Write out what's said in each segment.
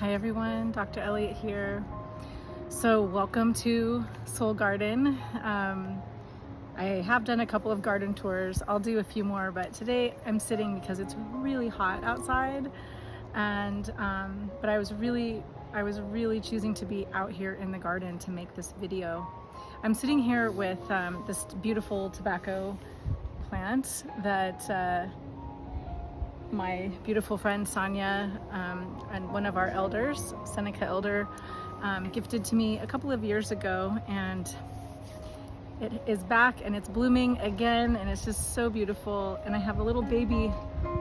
Hi everyone, Dr. Elliott here. So welcome to Soul Garden. I have done a couple of garden tours. I'll do a few more, but today I'm sitting because it's really hot outside, and but I was really choosing to be out here in the garden to make this video. I'm sitting here with this beautiful tobacco plant that my beautiful friend Sonia and one of our elders, Seneca elder, gifted to me a couple of years ago, and it is back and it's blooming again, and it's just so beautiful. And I have a little baby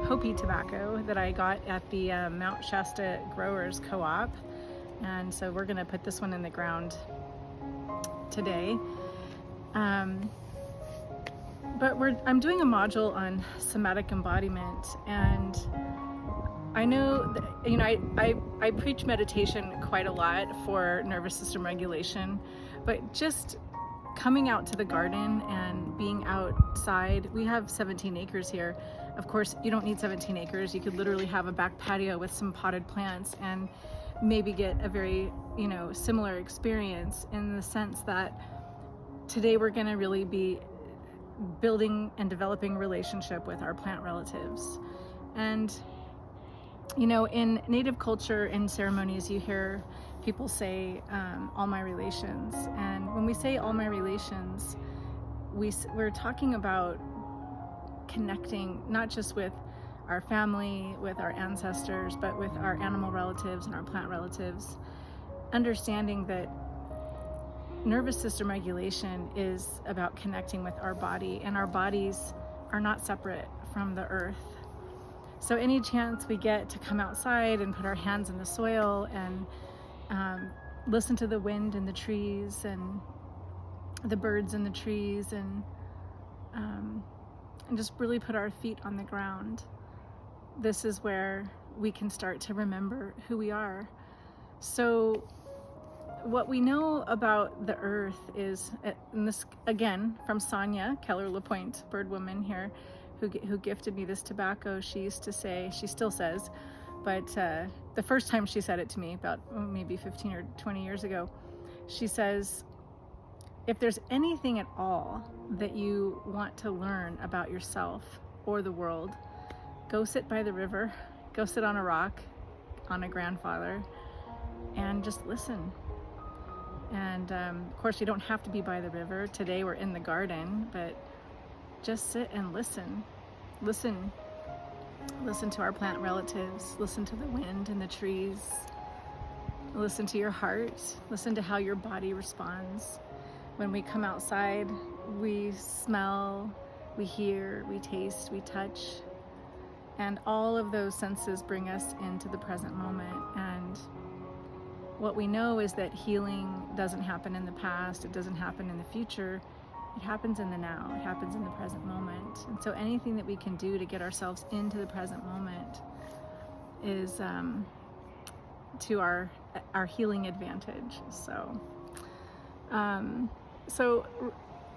Hopi tobacco that I got at the Mount Shasta Growers Co-op, and so we're gonna put this one in the ground today. But I'm doing a module on somatic embodiment, and I know that, I preach meditation quite a lot for nervous system regulation, but just coming out to the garden and being outside. We have 17 acres here. Of course, you don't need 17 acres. You could literally have a back patio with some potted plants and maybe get a very, similar experience, in the sense that today we're going to really be building and developing relationship with our plant relatives. And in Native culture, in ceremonies, you hear people say all my relations, and when we say all my relations, we're talking about connecting not just with our family, with our ancestors, but with our animal relatives and our plant relatives, understanding that nervous system regulation is about connecting with our body, and our bodies are not separate from the earth. So any chance we get to come outside and put our hands in the soil and listen to the wind in the trees and the birds in the trees, and just really put our feet on the ground, this is where we can start to remember who we are. So what we know about the earth is, and this again from Sonia Keller-LaPointe, bird woman here, who gifted me this tobacco. She used to say, she still says, but the first time she said it to me about maybe 15 or 20 years ago, she says, if there's anything at all that you want to learn about yourself or the world, go sit by the river, go sit on a rock, on a grandfather, and just listen. And of course, you don't have to be by the river. Today we're in the garden, but just sit and listen. Listen to our plant relatives. Listen to the wind and the trees. Listen to your heart. Listen to how your body responds. When we come outside, we smell, we hear, we taste, we touch. And all of those senses bring us into the present moment. And what we know is that healing doesn't happen in the past, it doesn't happen in the future, it happens in the now, it happens in the present moment. And so anything that we can do to get ourselves into the present moment is to our healing advantage. So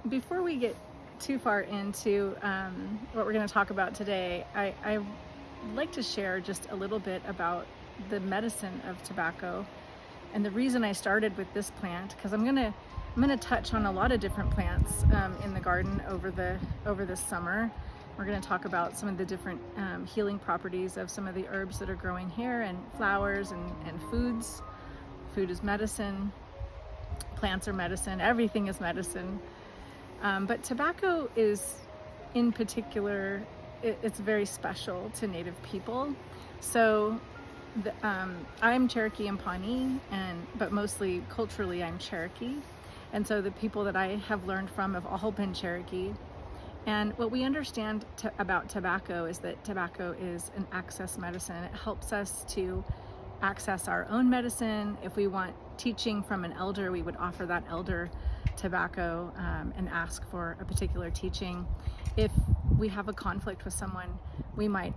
before we get too far into what we're going to talk about today, I'd like to share just a little bit about the medicine of tobacco. And the reason I started with this plant, because I'm gonna touch on a lot of different plants in the garden over this summer. We're gonna talk about some of the different healing properties of some of the herbs that are growing here, and flowers and foods. Food is medicine. Plants are medicine. Everything is medicine. But tobacco is, in particular, it's very special to Native people. So I'm Cherokee and Pawnee, but mostly culturally I'm Cherokee, and so the people that I have learned from have all been Cherokee. And what we understand about tobacco is that tobacco is an access medicine. It helps us to access our own medicine. If we want teaching from an elder, we would offer that elder tobacco and ask for a particular teaching. If we have a conflict with someone, we might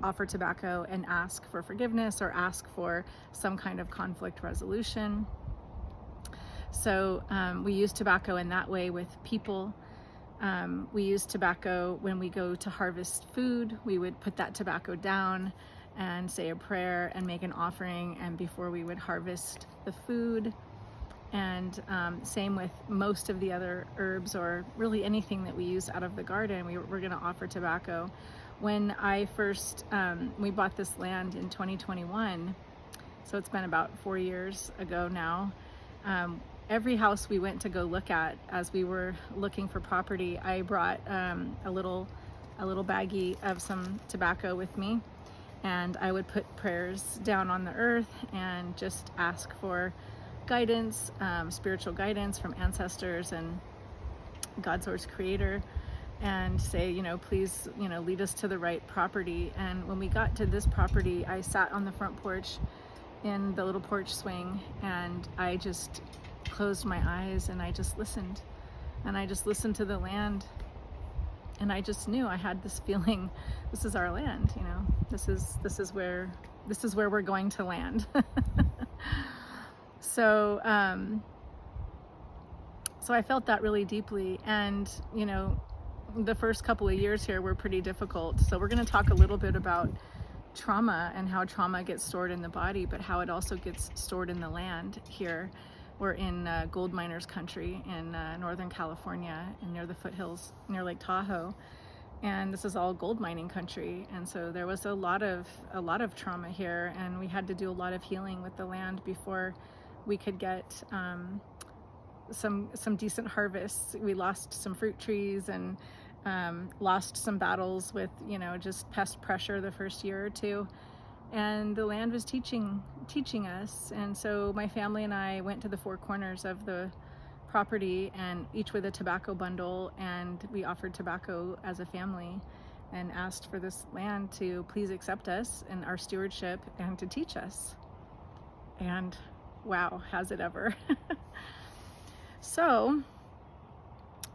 offer tobacco and ask for forgiveness, or ask for some kind of conflict resolution. So we use tobacco in that way with people. We use tobacco when we go to harvest food. We would put that tobacco down and say a prayer and make an offering, and before we would harvest the food. And same with most of the other herbs, or really anything that we use out of the garden, we're going to offer tobacco. When I first, we bought this land in 2021, so it's been about 4 years ago now. Every house we went to go look at, as we were looking for property, I brought a little baggie of some tobacco with me, and I would put prayers down on the earth and just ask for guidance, spiritual guidance from ancestors and God source creator, and say, you know, please, you know, lead us to the right property. And when we got to this property, I sat on the front porch in the little porch swing, and I just closed my eyes and I just listened, and I just listened to the land, and I just knew, I had this feeling, this is our land, you know, this is where we're going to land. So so I felt that really deeply. And you know, the first couple of years here were pretty difficult, so we're going to talk a little bit about trauma and how trauma gets stored in the body, but how it also gets stored in the land here. We're in gold miners country in Northern California, and near the foothills near Lake Tahoe, and this is all gold mining country. And so there was a lot of trauma here, and we had to do a lot of healing with the land before we could get some decent harvests. We lost some fruit trees, and lost some battles with, you know, just pest pressure the first year or two, and the land was teaching us. And so my family and I went to the four corners of the property, and each with a tobacco bundle, and we offered tobacco as a family and asked for this land to please accept us and our stewardship and to teach us. And wow, has it ever. So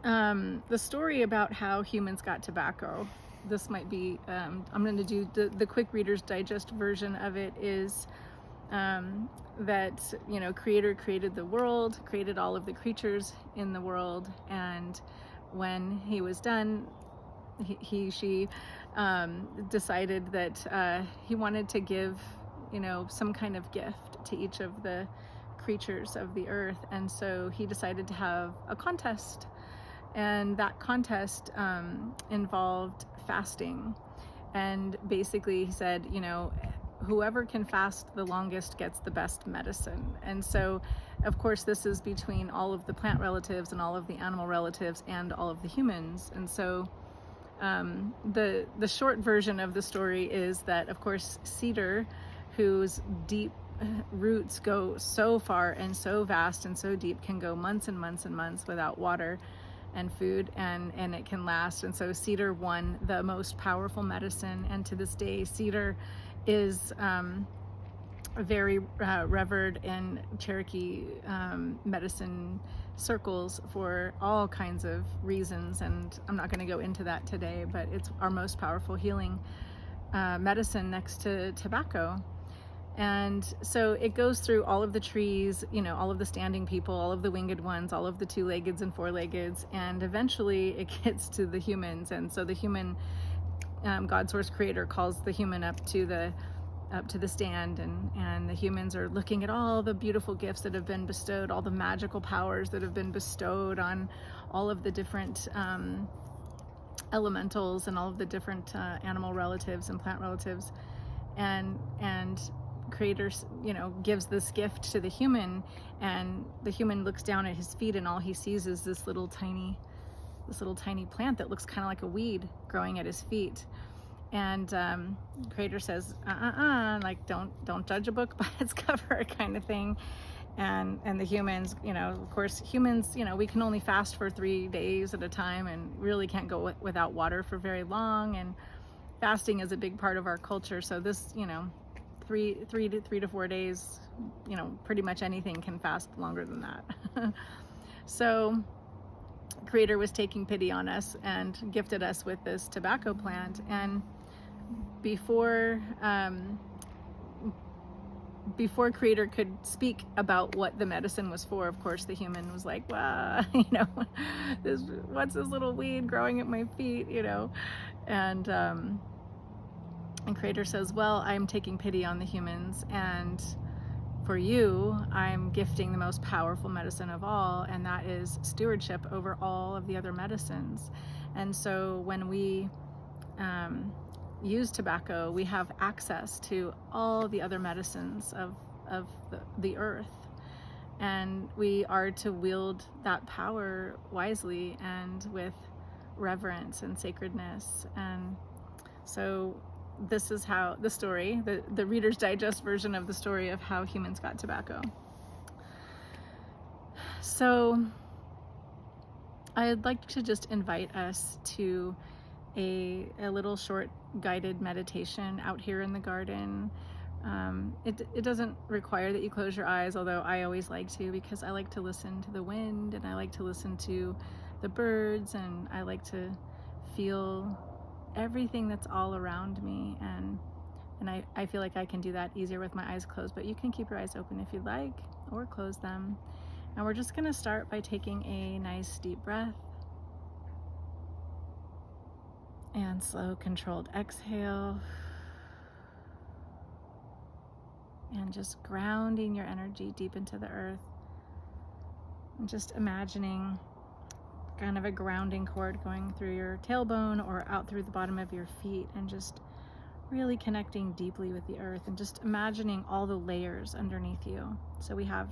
the story about how humans got tobacco, this might be, I'm going to do the quick Reader's Digest version of it, is that, you know, Creator created the world, created all of the creatures in the world, and when he was done, she decided that he wanted to give, you know, some kind of gift to each of the creatures of the earth. And so he decided to have a contest, and that contest involved fasting. And basically he said, you know, whoever can fast the longest gets the best medicine. And so of course this is between all of the plant relatives and all of the animal relatives and all of the humans. And so the short version of the story is that, of course, cedar, whose deep roots go so far and so vast and so deep, can go months and months and months without water and food, and it can last. And so cedar won the most powerful medicine, and to this day cedar is very revered in Cherokee medicine circles for all kinds of reasons, and I'm not going to go into that today, but it's our most powerful healing medicine next to tobacco. And so it goes through all of the trees, you know, all of the standing people, all of the winged ones, all of the two-leggeds and four-leggeds, and eventually it gets to the humans. And so the human, God source creator calls the human up to the stand, and the humans are looking at all the beautiful gifts that have been bestowed, all the magical powers that have been bestowed on all of the different elementals and all of the different animal relatives and plant relatives, and Creator, you know, gives this gift to the human, and the human looks down at his feet, and all he sees is this little tiny plant that looks kind of like a weed growing at his feet. And Creator says, like, don't judge a book by its cover, kind of thing. And the humans, you know, of course, humans, you know, we can only fast for 3 days at a time, and really can't go without water for very long. And fasting is a big part of our culture. So this, you know, 3 to 4 days, you know, pretty much anything can fast longer than that. So Creator was taking pity on us and gifted us with this tobacco plant. And before Creator could speak about what the medicine was for, of course, the human was like, well, you know, what's this little weed growing at my feet, you know? And And Creator says, well, I'm taking pity on the humans, and for you, I'm gifting the most powerful medicine of all, and that is stewardship over all of the other medicines. And so when we use tobacco, we have access to all the other medicines of the earth. And we are to wield that power wisely and with reverence and sacredness. And so this is how the story, the Reader's Digest version of the story of how humans got tobacco. So I'd like to just invite us to a little short guided meditation out here in the garden. It doesn't require that you close your eyes, although I always like to, because I like to listen to the wind, and I like to listen to the birds, and I like to feel everything that's all around me, and I feel like I can do that easier with my eyes closed, but you can keep your eyes open if you'd like, or close them. And we're just going to start by taking a nice deep breath and slow controlled exhale, and just grounding your energy deep into the earth, and just imagining kind of a grounding cord going through your tailbone or out through the bottom of your feet, and just really connecting deeply with the earth, and just imagining all the layers underneath you. So we have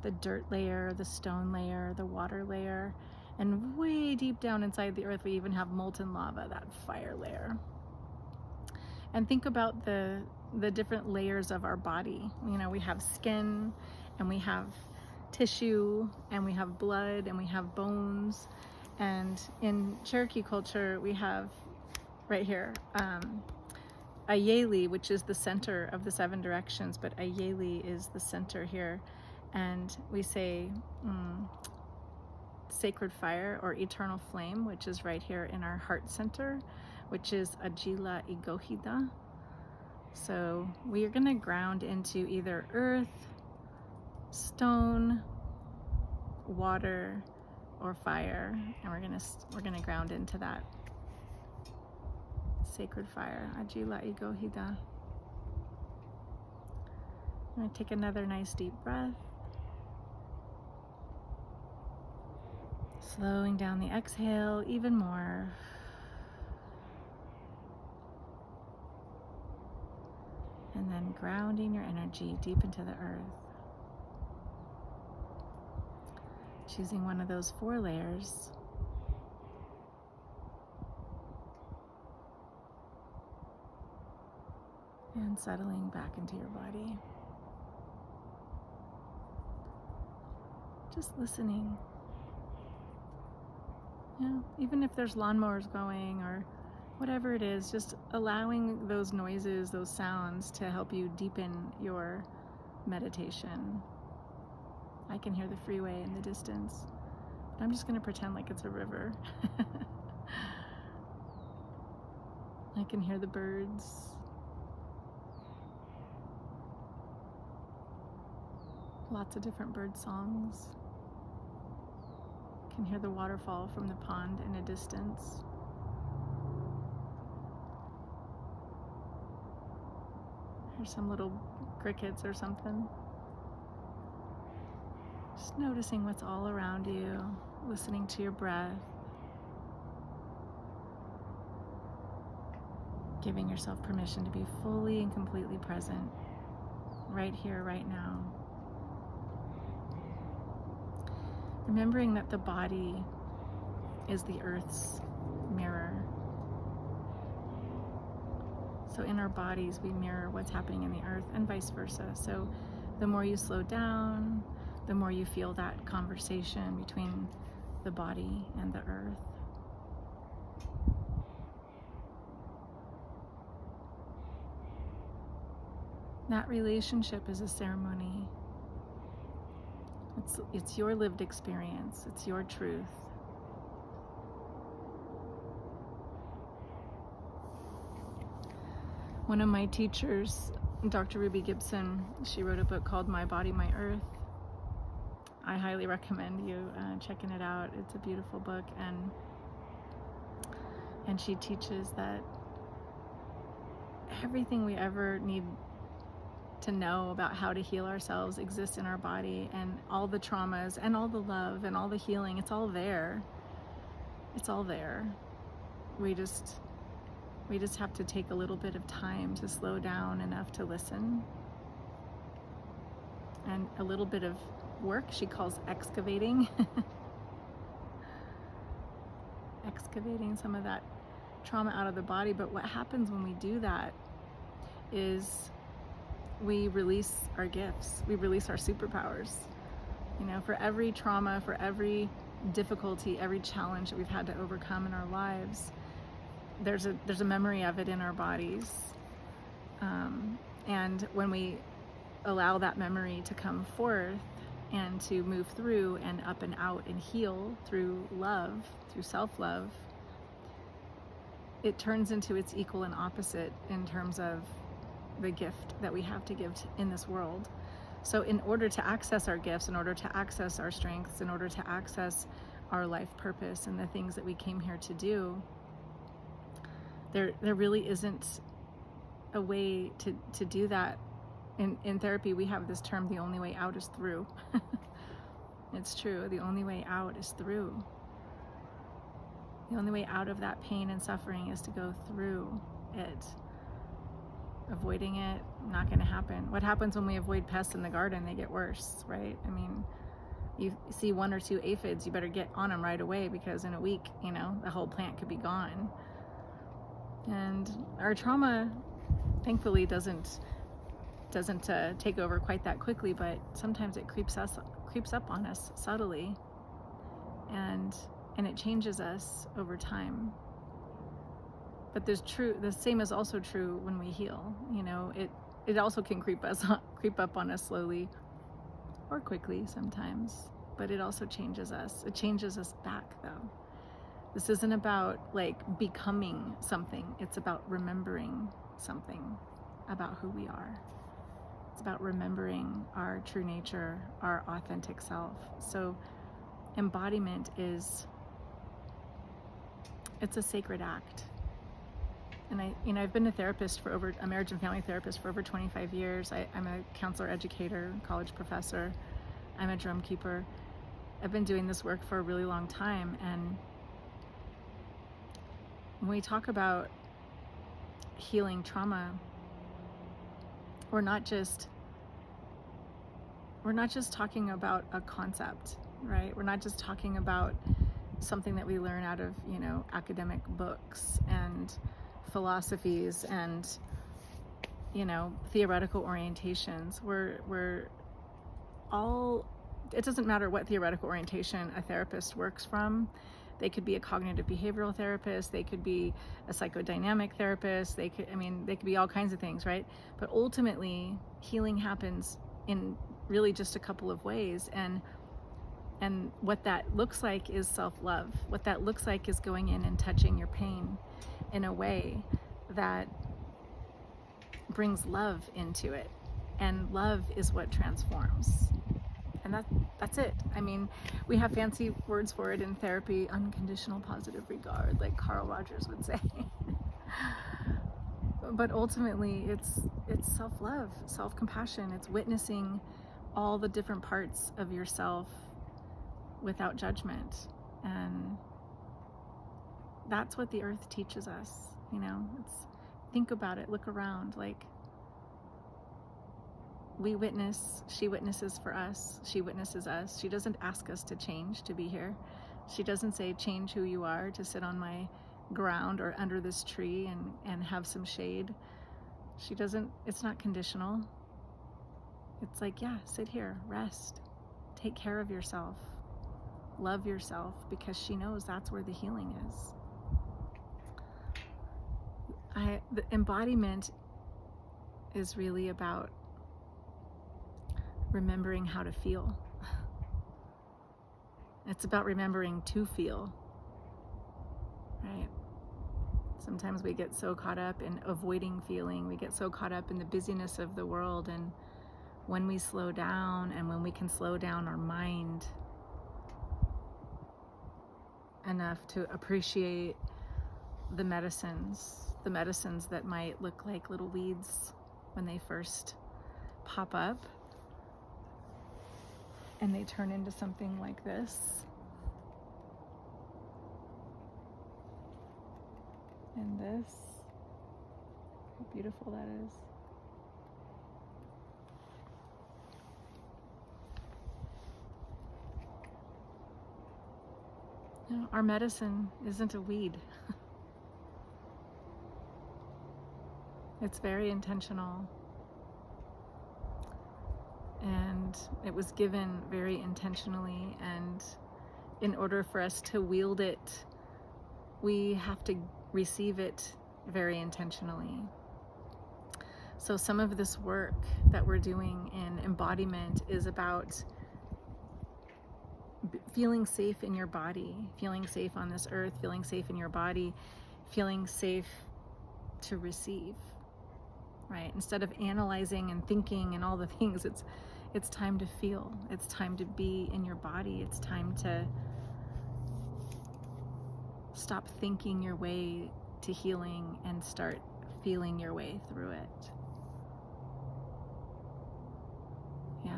the dirt layer, the stone layer, the water layer, and way deep down inside the earth we even have molten lava, that fire layer. And think about the different layers of our body. You know, we have skin, and we have tissue, and we have blood, and we have bones. And in Cherokee culture, we have right here Ayeli, which is the center of the 7 directions, but Ayeli is the center here. And we say sacred fire or eternal flame, which is right here in our heart center, which is Ajila Igohida. So we are going to ground into either earth, stone, water, or fire, and we're gonna ground into that sacred fire, Ajila Igohida. I'm gonna take another nice deep breath, slowing down the exhale even more. And then grounding your energy deep into the earth. Choosing one of those 4 layers. And settling back into your body. Just listening. You know, even if there's lawnmowers going or whatever it is, just allowing those noises, those sounds to help you deepen your meditation. I can hear the freeway in the distance, but I'm just going to pretend like it's a river. I can hear the birds. Lots of different bird songs. Can hear the waterfall from the pond in a distance. Here's some little crickets or something. Just noticing what's all around you, listening to your breath, giving yourself permission to be fully and completely present right here, right now. Remembering that the body is the earth's mirror. So in our bodies, we mirror what's happening in the earth, and vice versa. So the more you slow down, the more you feel that conversation between the body and the earth. That relationship is a ceremony. It's your lived experience. It's your truth. One of my teachers, Dr. Ruby Gibson, she wrote a book called My Body, My Earth. I highly recommend you checking it out. It's a beautiful book, and she teaches that everything we ever need to know about how to heal ourselves exists in our body, and all the traumas and all the love and all the healing, it's all there. It's all there. We just have to take a little bit of time to slow down enough to listen, and a little bit of work she calls excavating. Excavating some of that trauma out of the body. But what happens when we do that is we release our gifts, we release our superpowers. For every trauma, for every difficulty, every challenge that we've had to overcome in our lives, there's a memory of it in our bodies. And when we allow that memory to come forth and to move through and up and out and heal through love, through self-love, it turns into its equal and opposite in terms of the gift that we have to give in this world. So in order to access our gifts, in order to access our strengths, in order to access our life purpose and the things that we came here to do, there really isn't a way to do that. In therapy, we have this term, the only way out is through. It's true. The only way out is through. The only way out of that pain and suffering is to go through it. Avoiding it, not going to happen. What happens when we avoid pests in the garden? They get worse, right? I mean, you see 1 or 2 aphids, you better get on them right away, because in a week, the whole plant could be gone. And our trauma, thankfully, doesn't take over quite that quickly, but sometimes it creeps up on us subtly, and it changes us over time. But the same is also true when we heal. It also can creep up on us slowly or quickly sometimes, but it also changes us. It changes us back, though. This isn't about becoming something. It's about remembering something about who we are. It's about remembering our true nature, our authentic self. So embodiment it's a sacred act. And I've been a marriage and family therapist for over 25 years. I'm a counselor, educator, college professor. I'm a drum keeper. I've been doing this work for a really long time. And when we talk about healing trauma, we're not just talking about a concept, right? We're not just talking about something that we learn out of, academic books and philosophies and, theoretical orientations. It doesn't matter what theoretical orientation a therapist works from. They could be a cognitive behavioral therapist, they could be a psychodynamic therapist, they could be all kinds of things, right? But ultimately, healing happens in really just a couple of ways, and what that looks like is self-love. What that looks like is going in and touching your pain in a way that brings love into it, and love is what transforms. And that's it. I mean, we have fancy words for it in therapy, unconditional positive regard, like Carl Rogers would say. But ultimately, it's self-love, self-compassion. It's witnessing all the different parts of yourself without judgment. And that's what the earth teaches us, think about it, look around, we witness, she witnesses for us, she witnesses us. She doesn't ask us to change to be here. She doesn't say, change who you are to sit on my ground or under this tree and have some shade. It's not conditional. It's yeah, sit here, rest, take care of yourself, love yourself, because she knows that's where the healing is. The embodiment is really about remembering how to feel. It's about remembering to feel, right? Sometimes we get so caught up in avoiding feeling. We get so caught up in the busyness of the world. And when we slow down, and when we can slow down our mind enough to appreciate the medicines the medicines that might look like little weeds when they first pop up, and they turn into something like this. And this. How beautiful that is. You know, our medicine isn't a weed. It's very intentional. And it was given very intentionally, and in order for us to wield it, we have to receive it very intentionally. So some of this work that we're doing in embodiment is about feeling safe in your body, feeling safe on this earth, feeling safe in your body, feeling safe to receive, right? Instead of analyzing and thinking and all the things, it's time to feel. It's time to be in your body. It's time to stop thinking your way to healing and start feeling your way through it. Yeah.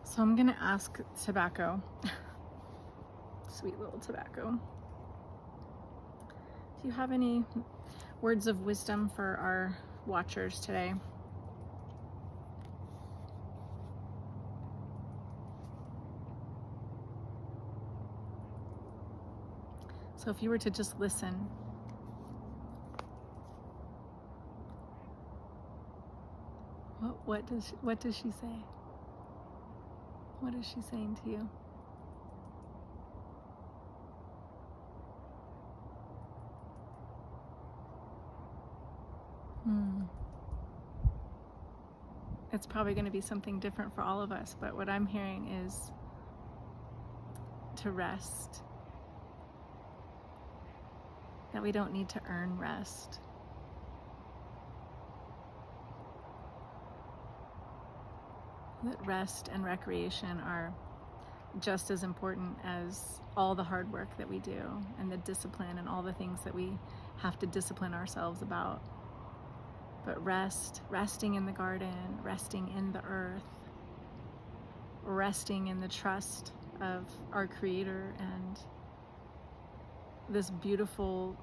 So I'm gonna ask tobacco, sweet little tobacco, do you have any words of wisdom for our watchers today? So if you were to just listen, what does she say? What is she saying to you? It's probably going to be something different for all of us, but what I'm hearing is to rest. That we don't need to earn rest. That rest and recreation are just as important as all the hard work that we do, and the discipline and all the things that we have to discipline ourselves about. But resting in the garden, resting in the earth, resting in the trust of our Creator and this beautiful,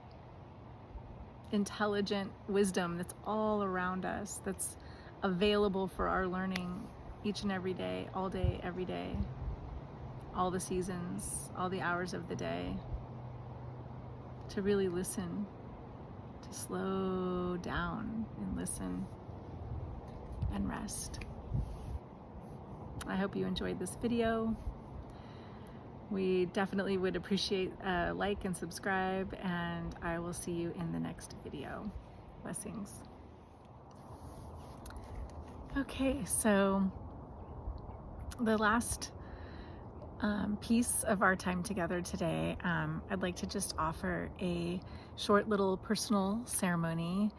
intelligent wisdom that's all around us, that's available for our learning each and every day, every day, all the seasons, all the hours of the day. To really listen, to slow down and listen and rest. I hope you enjoyed this video. We definitely would appreciate a like and subscribe, and I will see you in the next video. Blessings. Okay, so the last piece of our time together today, I'd like to just offer a short little personal ceremony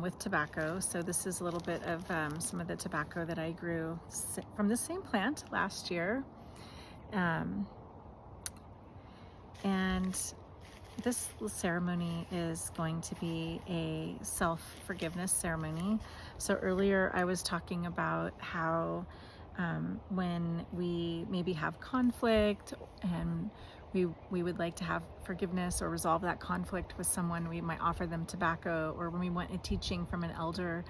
with tobacco. So this is a little bit of some of the tobacco that I grew from the same plant last year. And this ceremony is going to be a self-forgiveness ceremony. So earlier I was talking about how when we maybe have conflict and we would like to have forgiveness or resolve that conflict with someone, we might offer them tobacco, or when we want a teaching from an elder,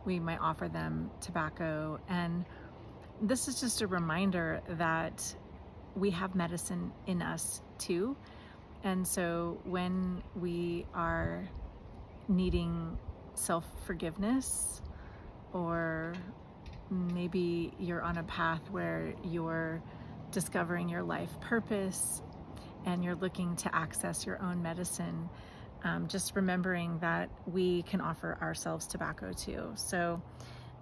we might offer them tobacco. And this is just a reminder that we have medicine in us too. And so when we are needing self-forgiveness, or maybe you're on a path where you're discovering your life purpose and you're looking to access your own medicine, just remembering that we can offer ourselves tobacco too. So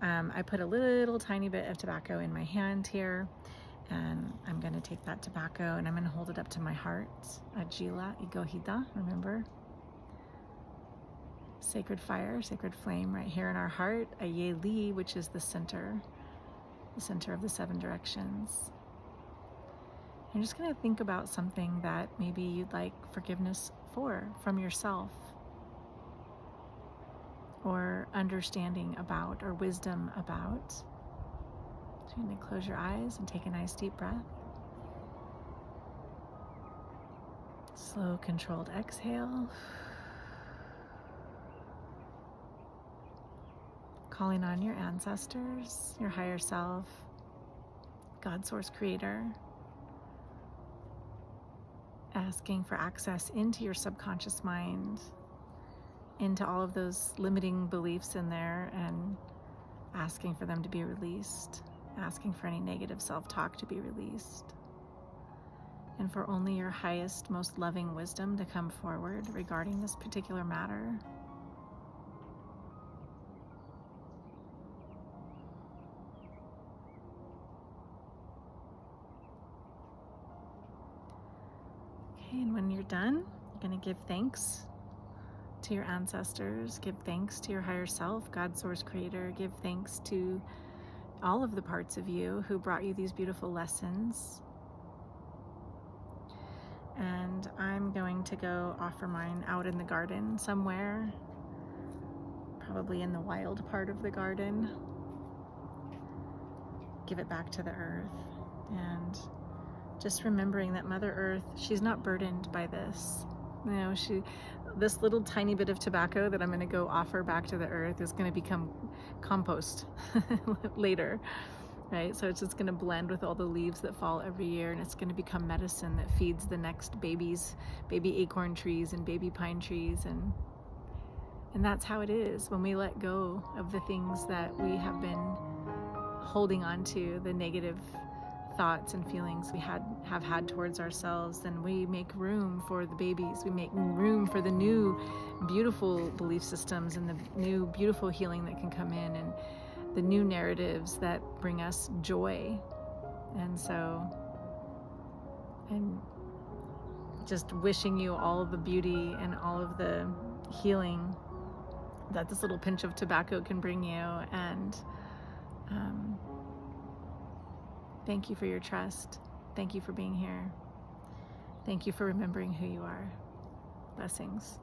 I put a little tiny bit of tobacco in my hand here, and I'm going to take that tobacco and I'm going to hold it up to my heart. Ajila Igohida, remember? Sacred fire, sacred flame right here in our heart. Ayeli, which is the center. the center of the 7 directions. You're just going to think about something that maybe you'd like forgiveness for from yourself, or understanding about, or wisdom about. So you're going to close your eyes and take a nice deep breath. Slow, controlled exhale. Calling on your ancestors, your higher self, God, Source, Creator. Asking for access into your subconscious mind, into all of those limiting beliefs in there, and asking for them to be released, asking for any negative self-talk to be released, and for only your highest, most loving wisdom to come forward regarding this particular matter. Okay, and when you're done, you're going to give thanks to your ancestors, give thanks to your higher self, God, Source, Creator, give thanks to all of the parts of you who brought you these beautiful lessons. And I'm going to go offer mine out in the garden somewhere, probably in the wild part of the garden. Give it back to the earth, and just remembering that Mother Earth, she's not burdened by this. You know, this little tiny bit of tobacco that I'm going to go offer back to the earth is going to become compost later, right? So it's just going to blend with all the leaves that fall every year, and it's going to become medicine that feeds the next babies, baby acorn trees and baby pine trees. And that's how it is when we let go of the things that we have been holding on to, the negative thoughts and feelings we have had towards ourselves. Then we make room for the babies. We make room for the new beautiful belief systems and the new beautiful healing that can come in, and the new narratives that bring us joy. And so I'm just wishing you all of the beauty and all of the healing that this little pinch of tobacco can bring you. And thank you for your trust. Thank you for being here. Thank you for remembering who you are. Blessings.